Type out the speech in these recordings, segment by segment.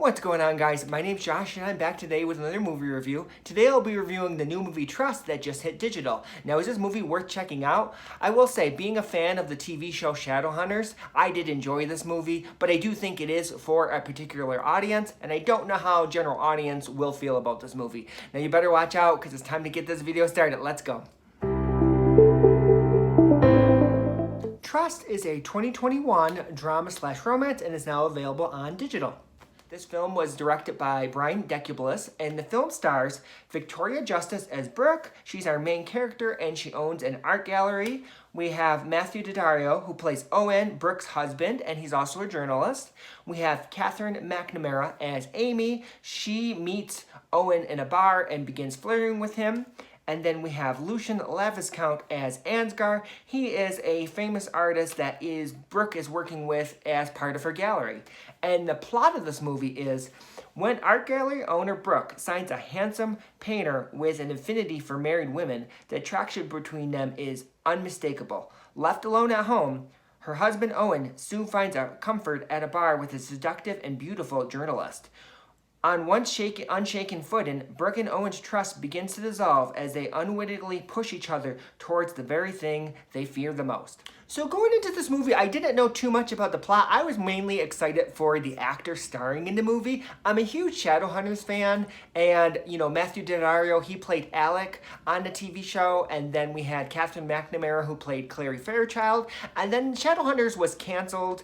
What's going on, guys? My name's Josh and I'm back today with another movie review. Today I'll be reviewing the new movie Trust that just hit digital. Now, is this movie worth checking out? I will say, being a fan of the TV show Shadowhunters, I did enjoy this movie, but I do think it is for a particular audience, and I don't know how general audience will feel about this movie. Now, you better watch out because it's time to get this video started. Let's go. Trust is a 2021 drama/romance and is now available on digital. This film was directed by Brian Decublis, and the film stars Victoria Justice as Brooke. She's our main character, and she owns an art gallery. We have Matthew Daddario, who plays Owen, Brooke's husband, and he's also a journalist. We have Catherine McNamara as Amy. She meets Owen in a bar and begins flirting with him. And then we have Lucian Laviscount as Ansgar. He is a famous artist that Brooke is working with as part of her gallery. And the plot of this movie is, when art gallery owner Brooke signs a handsome painter with an affinity for married women, the attraction between them is unmistakable. Left alone at home, her husband Owen soon finds a comfort at a bar with a seductive and beautiful journalist. On one unshaken footing, Brooke and Owen's trust begins to dissolve as they unwittingly push each other towards the very thing they fear the most. So going into this movie, I didn't know too much about the plot. I was mainly excited for the actor starring in the movie. I'm a huge Shadowhunters fan, and Matthew Daddario, he played Alec on the TV show, and then we had Catherine McNamara, who played Clary Fairchild, and then Shadowhunters was canceled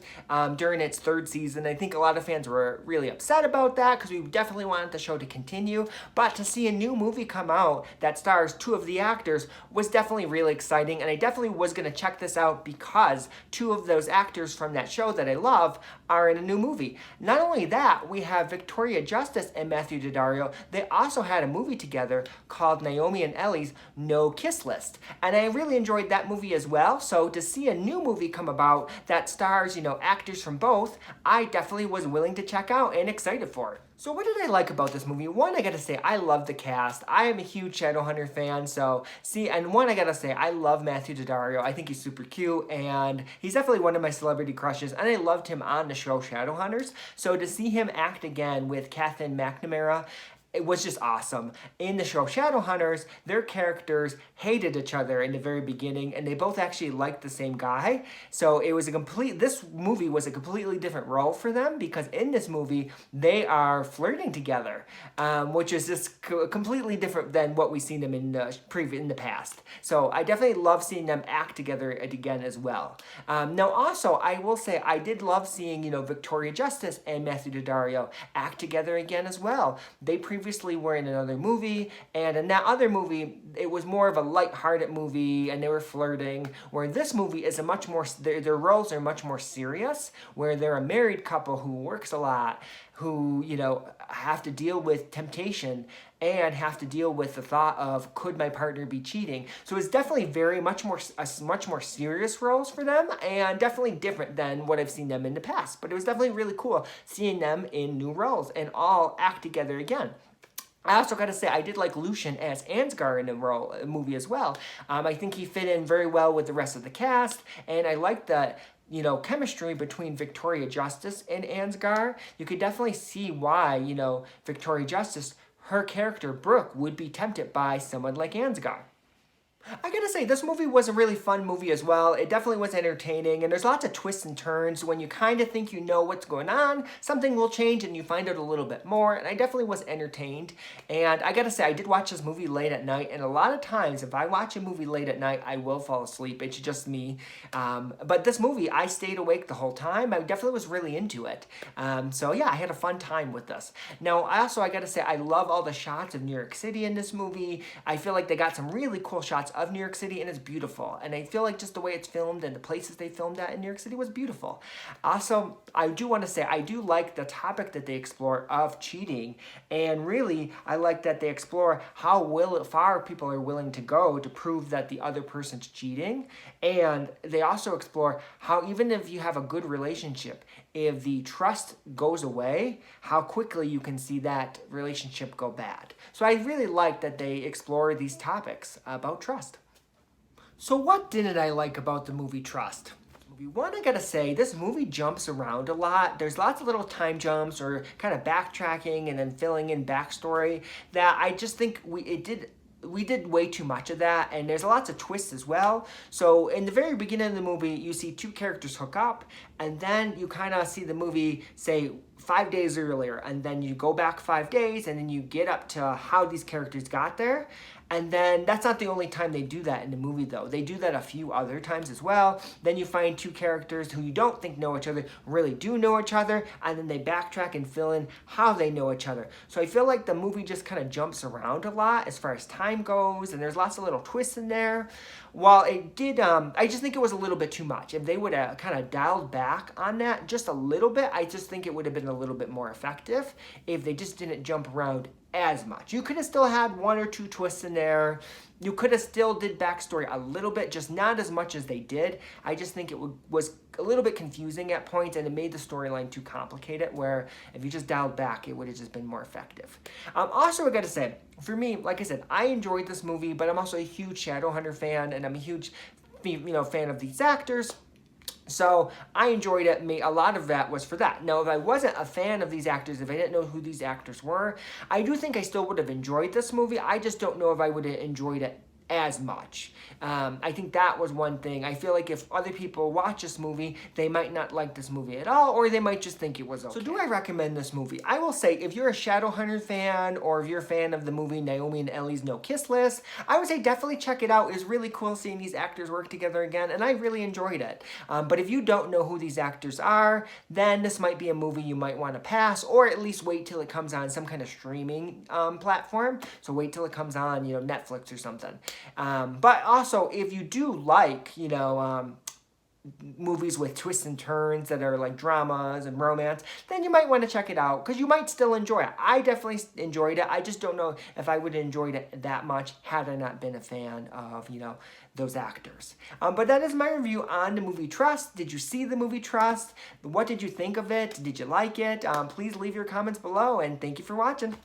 during its third season. I think a lot of fans were really upset about that because we definitely wanted the show to continue, but to see a new movie come out that stars two of the actors was definitely really exciting, and I definitely was going to check this out because two of those actors from that show that I love are in a new movie. Not only that, we have Victoria Justice and Matthew Daddario. They also had a movie together called Naomi and Ellie's No Kiss List, and I really enjoyed that movie as well. So to see a new movie come about that stars, actors from both, I definitely was willing to check out and excited for it. So what did I like about this movie? One, I gotta say, I love the cast. I am a huge Shadowhunter fan, I gotta say, I love Matthew Daddario. I think he's super cute, and he's definitely one of my celebrity crushes, and I loved him on the show Shadowhunters. So to see him act again with Catherine McNamara, it was just awesome. In the show Shadowhunters, their characters hated each other in the very beginning, and they both actually liked the same guy. So this movie was a completely different role for them, because in this movie, they are flirting together, which is just completely different than what we've seen them in the past. So I definitely love seeing them act together again as well. Now also, I will say, I did love seeing, Victoria Justice and Matthew Daddario act together again as well. They previously were in another movie, and in that other movie, it was more of a light-hearted movie, and they were flirting, where this movie is their roles are much more serious, where they're a married couple who works a lot, who, have to deal with temptation and have to deal with the thought of, could my partner be cheating? So it's definitely much more serious roles for them, and definitely different than what I've seen them in the past. But it was definitely really cool seeing them in new roles and all act together again. I also got to say, I did like Lucian as Ansgar in the movie as well. I think he fit in very well with the rest of the cast, and I liked the chemistry between Victoria Justice and Ansgar. You could definitely see why, Victoria Justice, her character, Brooke, would be tempted by someone like Ansgar. I gotta say, this movie was a really fun movie as well. It definitely was entertaining, and there's lots of twists and turns. When you kind of think you know what's going on, something will change and you find out a little bit more, and I definitely was entertained. And I gotta say, I did watch this movie late at night, and a lot of times, if I watch a movie late at night, I will fall asleep. It's just me. But this movie, I stayed awake the whole time. I definitely was really into it. So yeah, I had a fun time with this. Now, I gotta say, I love all the shots of New York City in this movie. I feel like they got some really cool shots of New York City, and it's beautiful, and I feel like just the way it's filmed and the places they filmed at in New York City was beautiful. Also, I do want to say, I do like the topic that they explore of cheating, and really I like that they explore how far people are willing to go to prove that the other person's cheating, and they also explore how even if you have a good relationship, if the trust goes away, how quickly you can see that relationship go bad. So I really like that they explore these topics about trust. So what didn't I like about the movie Trust? One, I gotta say, this movie jumps around a lot. There's lots of little time jumps or kind of backtracking and then filling in backstory that I just think we did way too much of that, and there's lots of twists as well. So in the very beginning of the movie, you see two characters hook up, and then you kind of see the movie, say, 5 days earlier, and then you go back 5 days, and then you get up to how these characters got there. And then that's not the only time they do that in the movie, though. They do that a few other times as well. Then you find two characters who you don't think know each other really do know each other, and then they backtrack and fill in how they know each other. So I feel like the movie just kind of jumps around a lot as far as time goes, and there's lots of little twists in there. While it did, I just think it was a little bit too much. If they would have kind of dialed back on that just a little bit, I just think it would have been a little bit more effective if they just didn't jump around as much. You could have still had one or two twists in there. You could have still did backstory a little bit, just not as much as they did. I just think it was a little bit confusing at points, and it made the storyline too complicated, where if you just dialed back, it would have just been more effective. Also, I gotta say, for me, like I said, I enjoyed this movie, but I'm also a huge Shadowhunter fan, and I'm a huge fan of these actors. So I enjoyed it. A lot of that was for that. Now, if I wasn't a fan of these actors, if I didn't know who these actors were, I do think I still would have enjoyed this movie. I just don't know if I would have enjoyed it as much. I think that was one thing. I feel like if other people watch this movie, they might not like this movie at all, or they might just think it was okay. So do I recommend this movie? I will say, if you're a Shadowhunter fan, or if you're a fan of the movie Naomi and Ellie's No Kiss List, I would say definitely check it out. It's really cool seeing these actors work together again, and I really enjoyed it. But if you don't know who these actors are, then this might be a movie you might want to pass, or at least wait till it comes on some kind of streaming platform. So wait till it comes on, Netflix or something. But also, if you do like, movies with twists and turns that are like dramas and romance, then you might want to check it out, because you might still enjoy it. I definitely enjoyed it. I just don't know if I would have enjoyed it that much had I not been a fan of, those actors. But that is my review on the movie Trust. Did you see the movie Trust? What did you think of it? Did you like it? Please leave your comments below, and thank you for watching.